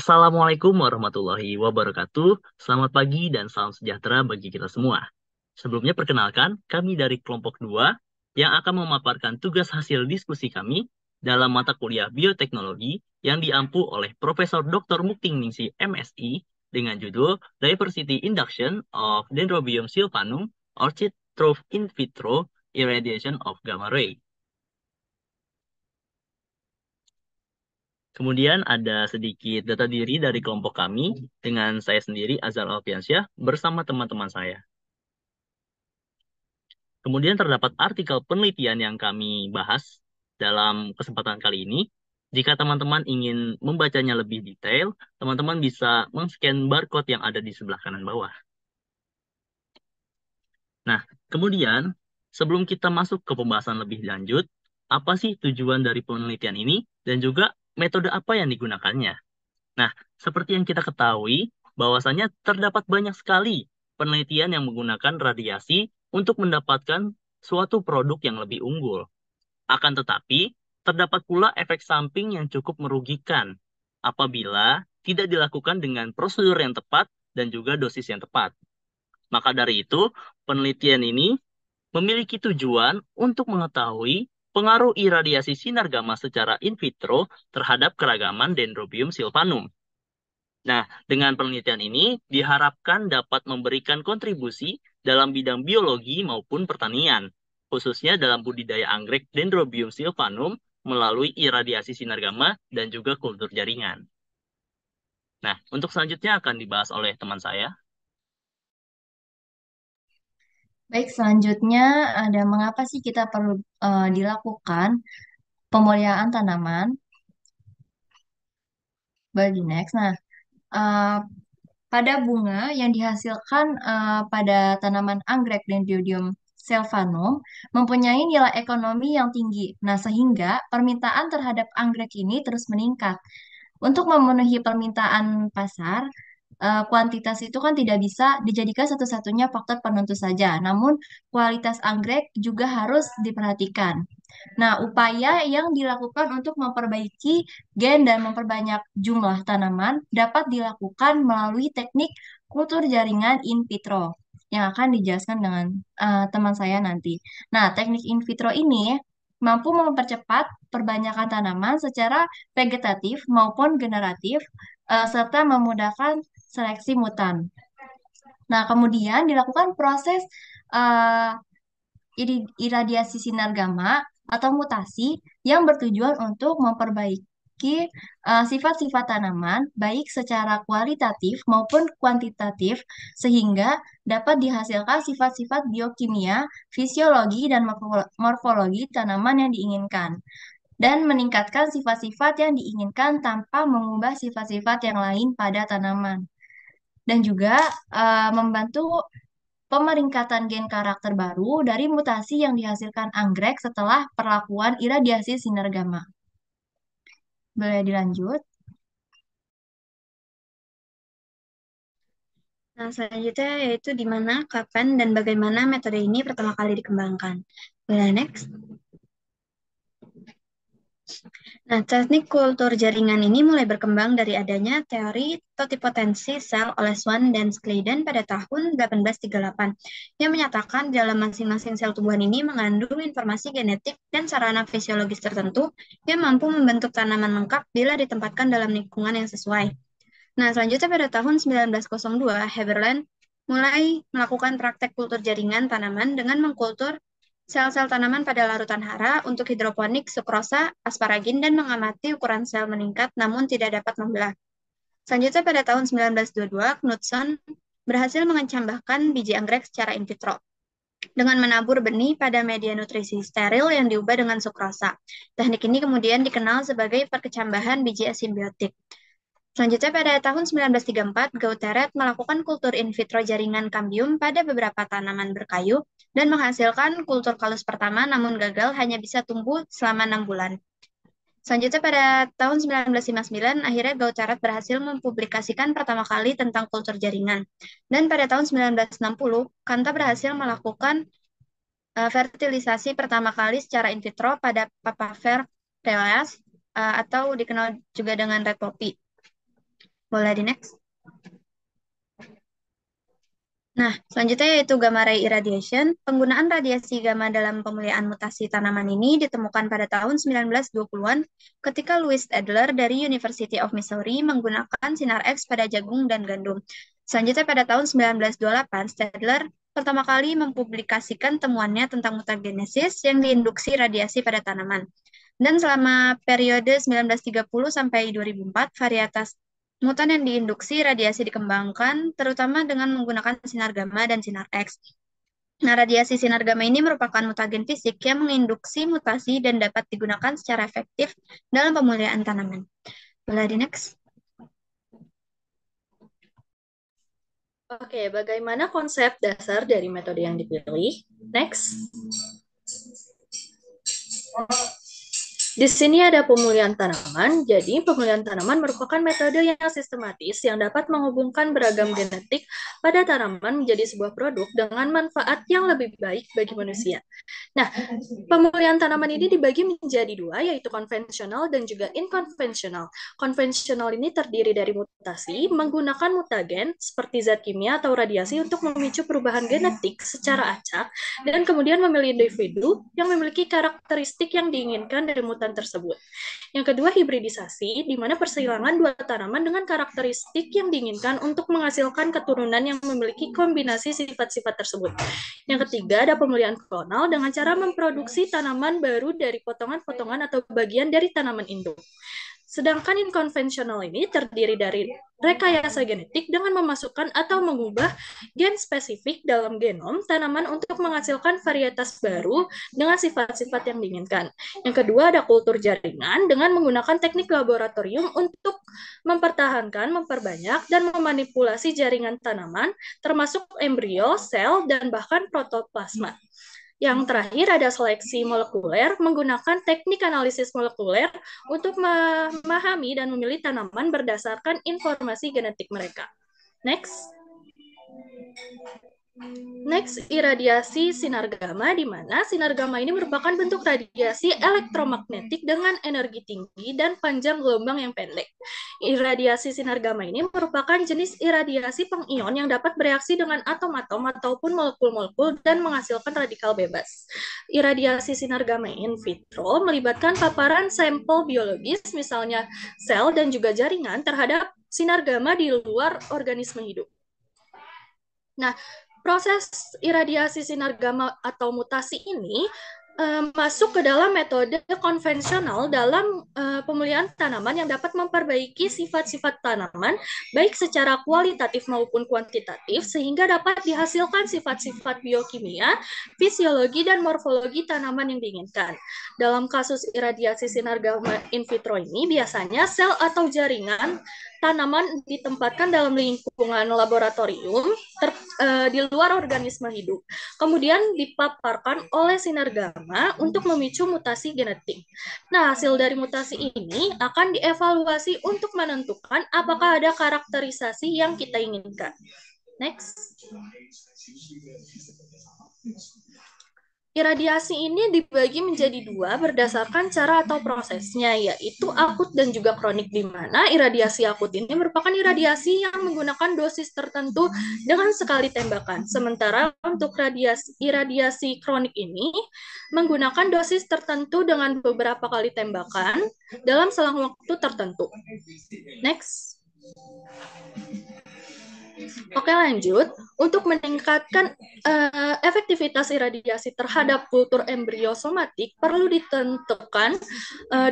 Assalamualaikum warahmatullahi wabarakatuh. Selamat pagi dan salam sejahtera bagi kita semua. Sebelumnya perkenalkan, kami dari kelompok 2 yang akan memaparkan tugas hasil diskusi kami dalam mata kuliah bioteknologi yang diampu oleh Profesor Dr. Mukti Ningsi MSI dengan judul Diversity Induction of Dendrobium sylvanum Orchid through in vitro irradiation of gamma ray. Kemudian ada sedikit data diri dari kelompok kami dengan saya sendiri Azhar Alfiansyah bersama teman-teman saya. Kemudian terdapat artikel penelitian yang kami bahas dalam kesempatan kali ini. Jika teman-teman ingin membacanya lebih detail, teman-teman bisa men-scan barcode yang ada di sebelah kanan bawah. Nah, kemudian sebelum kita masuk ke pembahasan lebih lanjut, apa sih tujuan dari penelitian ini dan juga metode apa yang digunakannya? Nah, seperti yang kita ketahui, bahwasannya terdapat banyak sekali penelitian yang menggunakan radiasi untuk mendapatkan suatu produk yang lebih unggul. Akan tetapi, terdapat pula efek samping yang cukup merugikan apabila tidak dilakukan dengan prosedur yang tepat dan juga dosis yang tepat. Maka dari itu, penelitian ini memiliki tujuan untuk mengetahui pengaruh iradiasi sinar gamma secara in vitro terhadap keragaman Dendrobium sylvanum. Nah, dengan penelitian ini diharapkan dapat memberikan kontribusi dalam bidang biologi maupun pertanian, khususnya dalam budidaya anggrek Dendrobium sylvanum melalui iradiasi sinar gamma dan juga kultur jaringan. Nah, untuk selanjutnya akan dibahas oleh teman saya. Baik, selanjutnya ada mengapa sih kita perlu dilakukan pemuliaan tanaman. Boleh di next. Nah, eh, pada bunga yang dihasilkan pada tanaman anggrek Dendrobium sylvanum mempunyai nilai ekonomi yang tinggi. Nah, sehingga permintaan terhadap anggrek ini terus meningkat. Untuk memenuhi permintaan pasar, kuantitas itu kan tidak bisa dijadikan satu-satunya faktor penentu saja, namun kualitas anggrek juga harus diperhatikan. Nah, upaya yang dilakukan untuk memperbaiki gen dan memperbanyak jumlah tanaman dapat dilakukan melalui teknik kultur jaringan in vitro yang akan dijelaskan dengan teman saya nanti. Nah, teknik in vitro ini mampu mempercepat perbanyakan tanaman secara vegetatif maupun generatif, serta memudahkan seleksi mutan. Nah, kemudian dilakukan proses eh, iradiasi sinar gamma atau mutasi yang bertujuan untuk memperbaiki sifat-sifat tanaman baik secara kualitatif maupun kuantitatif sehingga dapat dihasilkan sifat-sifat biokimia, fisiologi, dan morfologi tanaman yang diinginkan dan meningkatkan sifat-sifat yang diinginkan tanpa mengubah sifat-sifat yang lain pada tanaman dan juga membantu pemeringkatan gen karakter baru dari mutasi yang dihasilkan anggrek setelah perlakuan iradiasi sinar gamma. Boleh dilanjut? Nah, selanjutnya yaitu di mana, kapan, dan bagaimana metode ini pertama kali dikembangkan. Boleh next? Nah, teknik kultur jaringan ini mulai berkembang dari adanya teori totipotensi sel oleh Swan dan Schleiden pada tahun 1838 yang menyatakan dalam masing-masing sel tumbuhan ini mengandung informasi genetik dan sarana fisiologis tertentu yang mampu membentuk tanaman lengkap bila ditempatkan dalam lingkungan yang sesuai. Nah, selanjutnya pada tahun 1902, Heberlein mulai melakukan praktek kultur jaringan tanaman dengan mengkultur sel-sel tanaman pada larutan hara untuk hidroponik, sukrosa, asparagin, dan mengamati ukuran sel meningkat namun tidak dapat membelah. Selanjutnya pada tahun 1922, Knudson berhasil mengencambahkan biji anggrek secara in vitro dengan menabur benih pada media nutrisi steril yang diubah dengan sukrosa. Teknik ini kemudian dikenal sebagai perkecambahan biji asimbiotik. Selanjutnya pada tahun 1934, Gauteret melakukan kultur in vitro jaringan kambium pada beberapa tanaman berkayu dan menghasilkan kultur kalus pertama namun gagal hanya bisa tumbuh selama 6 bulan. Selanjutnya pada tahun 1959, akhirnya Gauteret berhasil mempublikasikan pertama kali tentang kultur jaringan. Dan pada tahun 1960, Kanta berhasil melakukan fertilisasi pertama kali secara in vitro pada Papaver rheas atau dikenal juga dengan red poppy. Boleh di next. Nah, selanjutnya yaitu gamma ray irradiation. Penggunaan radiasi gamma dalam pemulihan mutasi tanaman ini ditemukan pada tahun 1920-an ketika Louis Adler dari University of Missouri menggunakan sinar X pada jagung dan gandum. Selanjutnya pada tahun 1928, Stadler pertama kali mempublikasikan temuannya tentang mutagenesis yang diinduksi radiasi pada tanaman. Dan selama periode 1930 sampai 2004, varietas mutan yang diinduksi radiasi dikembangkan, terutama dengan menggunakan sinar gamma dan sinar X. Nah, radiasi sinar gamma ini merupakan mutagen fisik yang menginduksi mutasi dan dapat digunakan secara efektif dalam pemulihan tanaman. Boleh di next. Oke, bagaimana konsep dasar dari metode yang dipilih? Next. Di sini ada pemulihan tanaman. Jadi, pemulihan tanaman merupakan metode yang sistematis yang dapat menghubungkan beragam genetik pada tanaman menjadi sebuah produk dengan manfaat yang lebih baik bagi manusia. Nah, pemulihan tanaman ini dibagi menjadi dua, yaitu konvensional dan juga inkonvensional. Konvensional ini terdiri dari mutasi menggunakan mutagen seperti zat kimia atau radiasi untuk memicu perubahan genetik secara acak dan kemudian memilih individu yang memiliki karakteristik yang diinginkan dari mutan tersebut. Yang kedua, hibridisasi, di mana persilangan dua tanaman dengan karakteristik yang diinginkan untuk menghasilkan keturunan yang memiliki kombinasi sifat-sifat tersebut. Yang ketiga, ada pemulihan klonal dengan cara memproduksi tanaman baru dari potongan-potongan atau bagian dari tanaman induk. Sedangkan inkonvensional ini terdiri dari rekayasa genetik dengan memasukkan atau mengubah gen spesifik dalam genom tanaman untuk menghasilkan varietas baru dengan sifat-sifat yang diinginkan. Yang kedua, ada kultur jaringan dengan menggunakan teknik laboratorium untuk mempertahankan, memperbanyak, dan memanipulasi jaringan tanaman, termasuk embrio, sel, dan bahkan protoplasma. Yang terakhir ada seleksi molekuler menggunakan teknik analisis molekuler untuk memahami dan memilih tanaman berdasarkan informasi genetik mereka. Next, iradiasi sinar gamma, di mana sinar gamma ini merupakan bentuk radiasi elektromagnetik dengan energi tinggi dan panjang gelombang yang pendek. Iradiasi sinar gamma ini merupakan jenis iradiasi pengion yang dapat bereaksi dengan atom-atom ataupun molekul-molekul dan menghasilkan radikal bebas. Iradiasi sinar gamma in vitro melibatkan paparan sampel biologis, misalnya sel dan juga jaringan terhadap sinar gamma di luar organisme hidup. Nah, proses iradiasi sinar gamma atau mutasi ini masuk ke dalam metode konvensional dalam pemulihan tanaman yang dapat memperbaiki sifat-sifat tanaman baik secara kualitatif maupun kuantitatif sehingga dapat dihasilkan sifat-sifat biokimia, fisiologi, dan morfologi tanaman yang diinginkan. Dalam kasus iradiasi sinar gamma in vitro ini biasanya sel atau jaringan tanaman ditempatkan dalam lingkungan laboratorium di luar organisme hidup. Kemudian dipaparkan oleh sinar gamma untuk memicu mutasi genetik. Nah, hasil dari mutasi ini akan dievaluasi untuk menentukan apakah ada karakterisasi yang kita inginkan. Next. Iradiasi ini dibagi menjadi dua berdasarkan cara atau prosesnya, yaitu akut dan juga kronik, di mana iradiasi akut ini merupakan iradiasi yang menggunakan dosis tertentu dengan sekali tembakan. Sementara untuk iradiasi kronik ini menggunakan dosis tertentu dengan beberapa kali tembakan dalam selang waktu tertentu. Next. Oke, lanjut. Untuk meningkatkan efektivitas iradiasi terhadap kultur embrio somatik, perlu ditentukan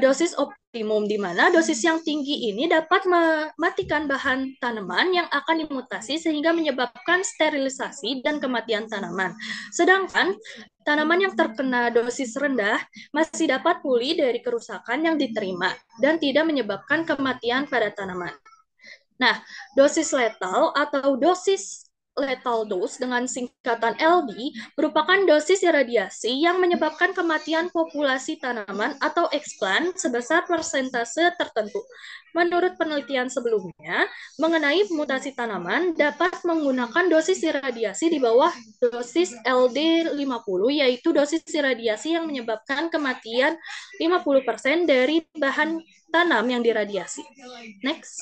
dosis optimum, di mana dosis yang tinggi ini dapat mematikan bahan tanaman yang akan dimutasi sehingga menyebabkan sterilisasi dan kematian tanaman. Sedangkan tanaman yang terkena dosis rendah masih dapat pulih dari kerusakan yang diterima dan tidak menyebabkan kematian pada tanaman. Nah, dosis letal atau dosis lethal dose dengan singkatan LD merupakan dosis iradiasi yang menyebabkan kematian populasi tanaman atau explant sebesar persentase tertentu. Menurut penelitian sebelumnya, mengenai mutasi tanaman dapat menggunakan dosis iradiasi di bawah dosis LD50, yaitu dosis iradiasi yang menyebabkan kematian 50% dari bahan tanam yang diradiasi. Next.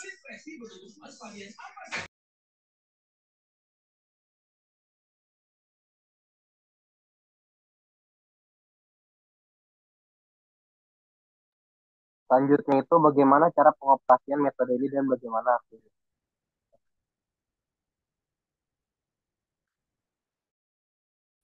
Selanjutnya itu bagaimana cara pengoperasian metode ini dan bagaimana hasilnya.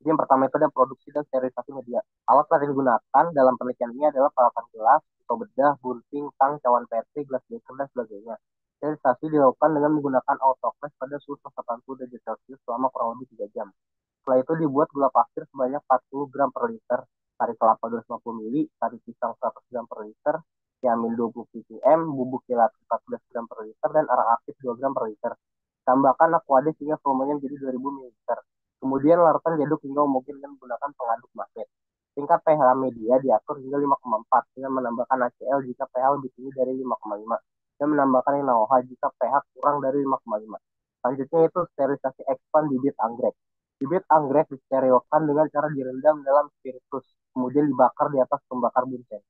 Jadi yang pertama itu ada produksi dan sterilisasi media. Alat yang digunakan dalam penelitian ini adalah peralatan gelas, pisau bedah, gunting, tang, cawan petri, gelas beker, dan sebagainya. Sterilisasi dilakukan dengan menggunakan autoclave pada suhu 80 derajat Celcius selama kurang lebih 3 jam. Setelah itu dibuat gula pasir sebanyak 40 gram per liter, sari kelapa 250 ml, sari pisang 100 gram per liter, tiamin 20 ppm, bubuk gelatin 14 gram per liter, dan arang aktif 2 gram per liter. Tambahkan aquades hingga volumenya menjadi 2000 ml. Kemudian larutkan diaduk hingga homogen dengan menggunakan pengaduk magnet. Tingkat pH media diatur hingga 5,4 dengan menambahkan HCl jika pH lebih tinggi dari 5,5 dan menambahkan NaOH jika pH kurang dari 5,5. Selanjutnya itu sterilisasi expand bibit anggrek. Bibit anggrek disterilkan dengan cara direndam dalam spiritus, kemudian dibakar di atas pembakar bunsen.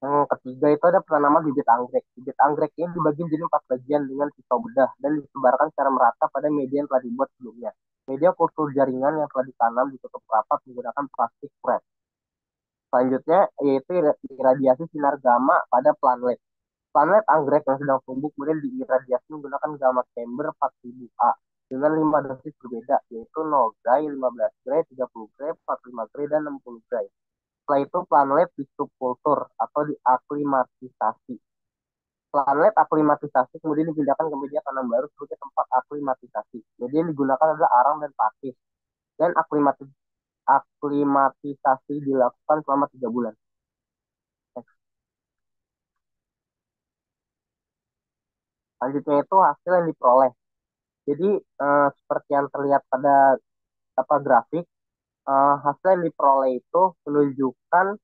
Yang ketiga itu ada penanaman bibit anggrek. Bibit anggrek ini dibagi jadi 4 bagian dengan pisau bedah dan disebarkan secara merata pada media yang telah dibuat sebelumnya. Media kultur jaringan yang telah ditanam ditutup rapat menggunakan plastik wrap. Selanjutnya yaitu iradiasi sinar gamma pada planlet. Planlet anggrek yang sedang tumbuh kemudian diiradiasi menggunakan gamma chamber 4000A dengan 5 dosis berbeda, yaitu 0 gray, 15 gray, 30 gray, 45 gray, dan 60 gray. Setelah itu planlet disubkultur atau diaklimatisasi. Planlet aklimatisasi kemudian dipindahkan ke media tanam baru sebagai tempat aklimatisasi. Media yang digunakan adalah arang dan pakis. Dan aklimatisasi dilakukan selama 3 bulan. Selanjutnya itu hasil yang diperoleh. Jadi seperti yang terlihat pada grafik, hasil yang diperoleh itu menunjukkan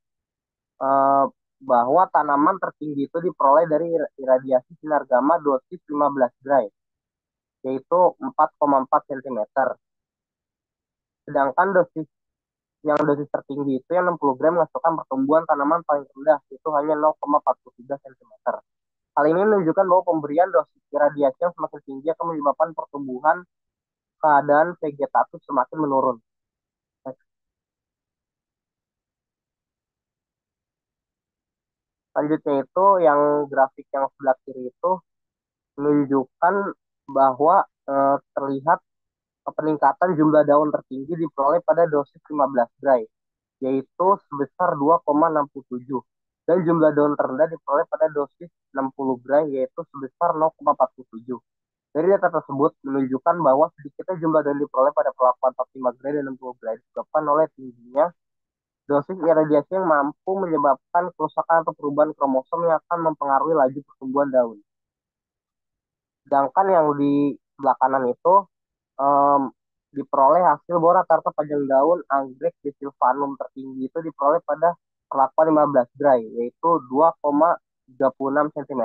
bahwa tanaman tertinggi itu diperoleh dari iradiasi sinar gamma dosis 15 gray, yaitu 4,4 cm. Sedangkan dosis tertinggi itu yang 60 gram menghasilkan pertumbuhan tanaman paling rendah, yaitu hanya 0,43 cm. Hal ini menunjukkan bahwa pemberian dosis iradiasi yang semakin tinggi akan menyebabkan pertumbuhan keadaan vegetatif semakin menurun. Selanjutnya itu yang grafik yang sebelah kiri itu menunjukkan bahwa terlihat peningkatan jumlah daun tertinggi diperoleh pada dosis 15 gray, yaitu sebesar 2,67. Dan jumlah daun terendah diperoleh pada dosis 60 gray, yaitu sebesar 0,47. Dari data tersebut menunjukkan bahwa sedikitnya jumlah daun diperoleh pada perlakuan 45 gray dan 60 gray disebabkan oleh tingginya dosis iradiasi yang mampu menyebabkan kerusakan atau perubahan kromosom yang akan mempengaruhi laju pertumbuhan daun. Sedangkan yang di sebelah kanan itu diperoleh hasil bahwa rata-rata panjang daun anggrek di Silvanum tertinggi itu diperoleh pada perlakuan 15 gray, yaitu 2,36 cm.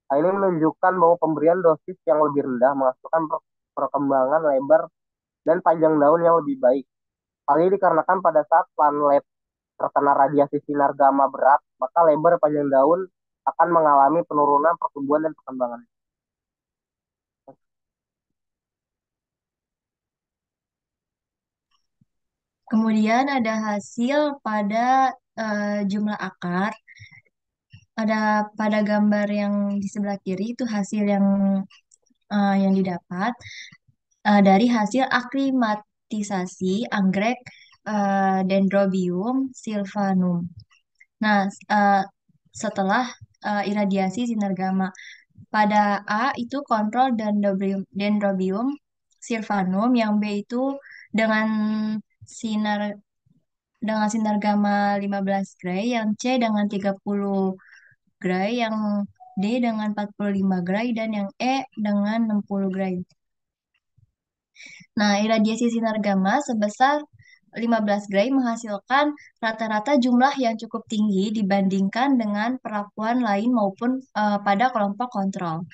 Hal ini menunjukkan bahwa pemberian dosis yang lebih rendah menghasilkan perkembangan lebar dan panjang daun yang lebih baik. Hal ini dikarenakan pada saat planlet terkena radiasi sinar gamma berat, maka lebar panjang daun akan mengalami penurunan pertumbuhan dan perkembangan. Kemudian ada hasil pada jumlah akar. Ada pada gambar yang di sebelah kiri itu hasil yang didapat dari hasil aklimatisasi anggrek Dendrobium sylvanum. Nah, setelah iradiasi sinar gamma pada A itu kontrol Dendrobium sylvanum, yang B itu dengan sinar gamma 15 gray, yang C dengan 30 gray, yang D dengan 45 gray, dan yang E dengan 60 gray. Nah, iradiasi sinar gamma sebesar 15 Gray menghasilkan rata-rata jumlah yang cukup tinggi dibandingkan dengan perlakuan lain maupun pada kelompok kontrol.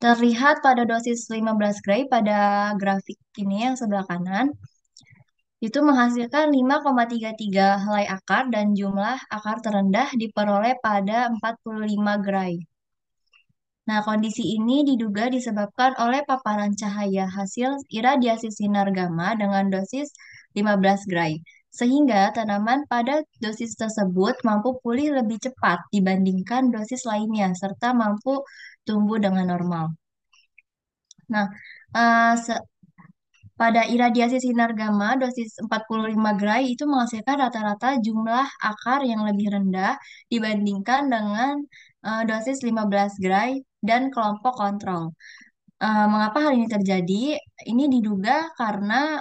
Terlihat pada dosis 15 Gray pada grafik ini yang sebelah kanan, itu menghasilkan 5,33 helai akar dan jumlah akar terendah diperoleh pada 45 Gray. Nah, kondisi ini diduga disebabkan oleh paparan cahaya hasil iradiasi sinar gamma dengan dosis 15 Gray, sehingga tanaman pada dosis tersebut mampu pulih lebih cepat dibandingkan dosis lainnya, serta mampu tumbuh dengan normal. Nah, pada iradiasi sinar gamma dosis 45 Gray itu menghasilkan rata-rata jumlah akar yang lebih rendah dibandingkan dengan dosis 15 Gray dan kelompok kontrol. Mengapa hal ini terjadi? Ini diduga karena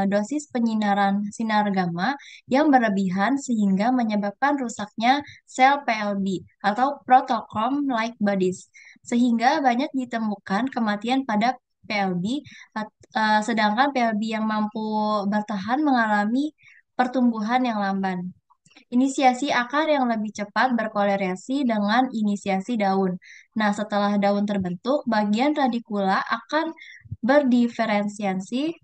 dosis penyinaran sinar gamma yang berlebihan sehingga menyebabkan rusaknya sel PLB atau protochrome-like bodies, sehingga banyak ditemukan kematian pada PLB, sedangkan PLB yang mampu bertahan mengalami pertumbuhan yang lamban. Inisiasi akar yang lebih cepat berkorelasi dengan inisiasi daun. Nah, setelah daun terbentuk, bagian radikula akan berdiferensiasi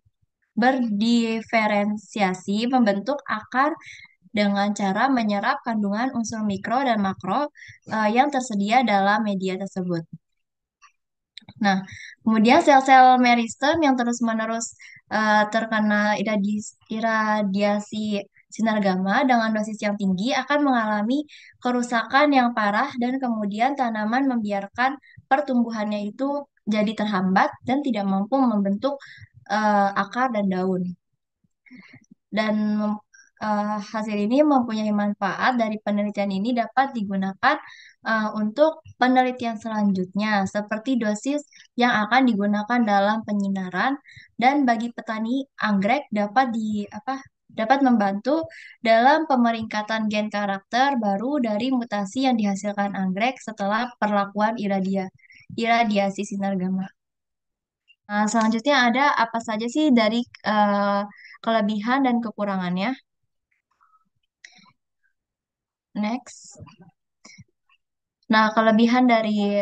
membentuk akar dengan cara menyerap kandungan unsur mikro dan makro yang tersedia dalam media tersebut. Nah, kemudian sel-sel meristem yang terus-menerus terkena iradiasi sinar gamma dengan dosis yang tinggi akan mengalami kerusakan yang parah dan kemudian tanaman membiarkan pertumbuhannya itu jadi terhambat dan tidak mampu membentuk akar dan daun. Dan hasil ini mempunyai manfaat dari penelitian ini dapat digunakan untuk penelitian selanjutnya, seperti dosis yang akan digunakan dalam penyinaran, dan bagi petani anggrek dapat membantu dalam pemeringkatan gen karakter baru dari mutasi yang dihasilkan anggrek setelah perlakuan iradiasi sinar gamma. Nah, selanjutnya ada apa saja sih dari kelebihan dan kekurangannya? Next. Nah, kelebihan dari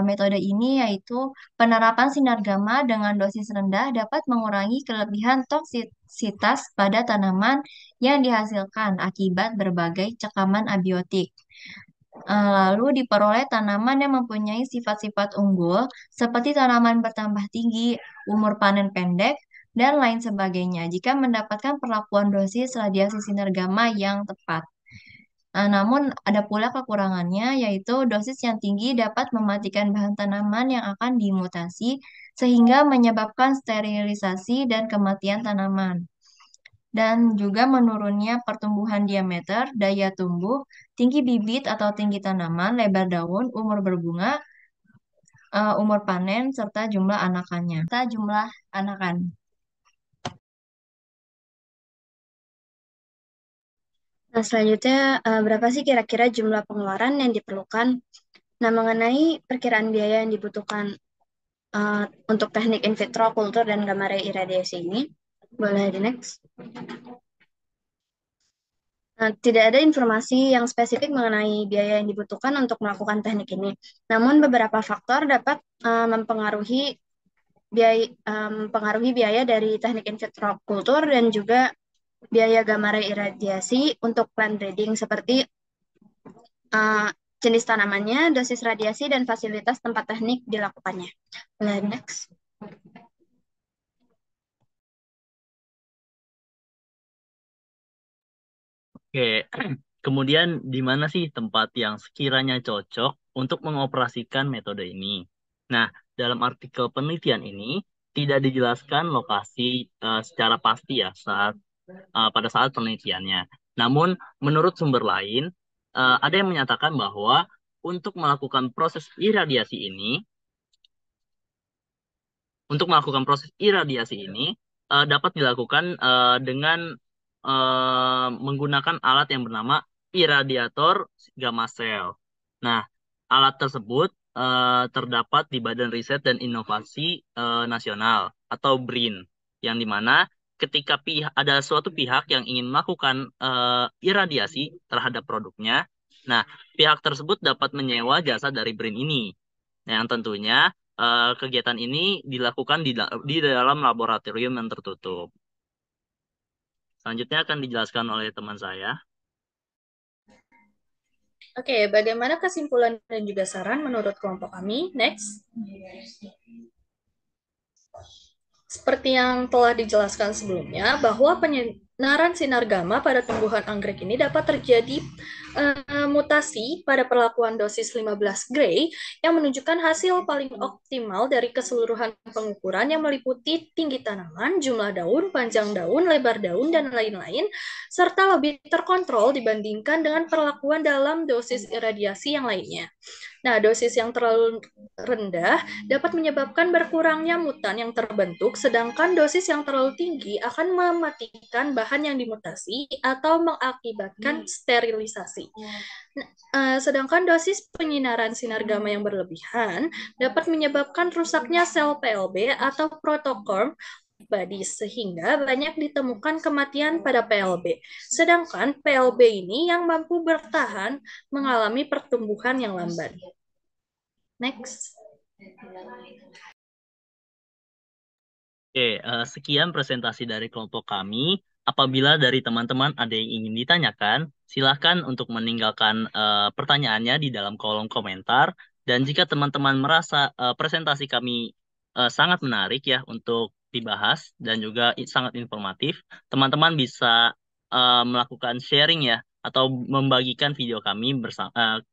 metode ini yaitu penerapan sinar gamma dengan dosis rendah dapat mengurangi kelebihan toksisitas pada tanaman yang dihasilkan akibat berbagai cekaman abiotik. Lalu diperoleh tanaman yang mempunyai sifat-sifat unggul seperti tanaman bertambah tinggi, umur panen pendek, dan lain sebagainya jika mendapatkan perlakuan dosis radiasi sinar gamma yang tepat. Namun ada pula kekurangannya, yaitu dosis yang tinggi dapat mematikan bahan tanaman yang akan dimutasi, sehingga menyebabkan sterilisasi dan kematian tanaman. Dan juga menurunnya pertumbuhan diameter, daya tumbuh, tinggi bibit atau tinggi tanaman, lebar daun, umur berbunga, umur panen, serta jumlah anakan. Nah, selanjutnya, berapa sih kira-kira jumlah pengeluaran yang diperlukan? Nah, mengenai perkiraan biaya yang dibutuhkan untuk teknik in vitro kultur dan gamma ray iradiasi ini, boleh di next. Nah, tidak ada informasi yang spesifik mengenai biaya yang dibutuhkan untuk melakukan teknik ini. Namun, beberapa faktor dapat mempengaruhi biaya dari teknik in vitro kultur dan juga biaya gamma ray iradiasi untuk plant breeding seperti jenis tanamannya, dosis radiasi, dan fasilitas tempat teknik dilakukannya. Next. Oke, kemudian di mana sih tempat yang sekiranya cocok untuk mengoperasikan metode ini? Nah, dalam artikel penelitian ini tidak dijelaskan lokasi secara pasti ya pada saat penelitiannya. Namun, menurut sumber lain, ada yang menyatakan bahwa untuk melakukan proses iradiasi ini dapat dilakukan dengan menggunakan alat yang bernama iradiator gamma cell. Nah, alat tersebut terdapat di Badan Riset dan Inovasi Nasional atau BRIN, yang dimana ketika ada suatu pihak yang ingin melakukan iradiasi terhadap produknya, nah pihak tersebut dapat menyewa jasa dari BRIN ini. Nah, yang tentunya kegiatan ini dilakukan di dalam laboratorium yang tertutup. Selanjutnya akan dijelaskan oleh teman saya. Oke, bagaimana kesimpulan dan juga saran menurut kelompok kami? Next. Seperti yang telah dijelaskan sebelumnya, bahwa penyinaran sinar gamma pada tumbuhan anggrek ini dapat terjadi mutasi pada perlakuan dosis 15 Gray yang menunjukkan hasil paling optimal dari keseluruhan pengukuran yang meliputi tinggi tanaman, jumlah daun, panjang daun, lebar daun, dan lain-lain, serta lebih terkontrol dibandingkan dengan perlakuan dalam dosis iradiasi yang lainnya. Nah, dosis yang terlalu rendah dapat menyebabkan berkurangnya mutan yang terbentuk, sedangkan dosis yang terlalu tinggi akan mematikan bahan yang dimutasi atau mengakibatkan sterilisasi. Sedangkan dosis penyinaran sinar gamma yang berlebihan dapat menyebabkan rusaknya sel PLB atau protocorm body, sehingga banyak ditemukan kematian pada PLB. Sedangkan PLB ini yang mampu bertahan mengalami pertumbuhan yang lambat. Next. Oke, sekian presentasi dari kelompok kami. Apabila dari teman-teman ada yang ingin ditanyakan, silahkan untuk meninggalkan pertanyaannya di dalam kolom komentar. Dan jika teman-teman merasa presentasi kami sangat menarik ya untuk dibahas dan juga sangat informatif, teman-teman bisa melakukan sharing ya atau membagikan video kami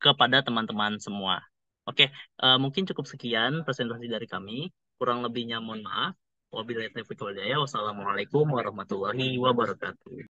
kepada teman-teman semua. Oke, mungkin cukup sekian presentasi dari kami. Kurang lebihnya mohon maaf. Wabillahi taufiq wal hidayah. Wassalamualaikum warahmatullahi wabarakatuh.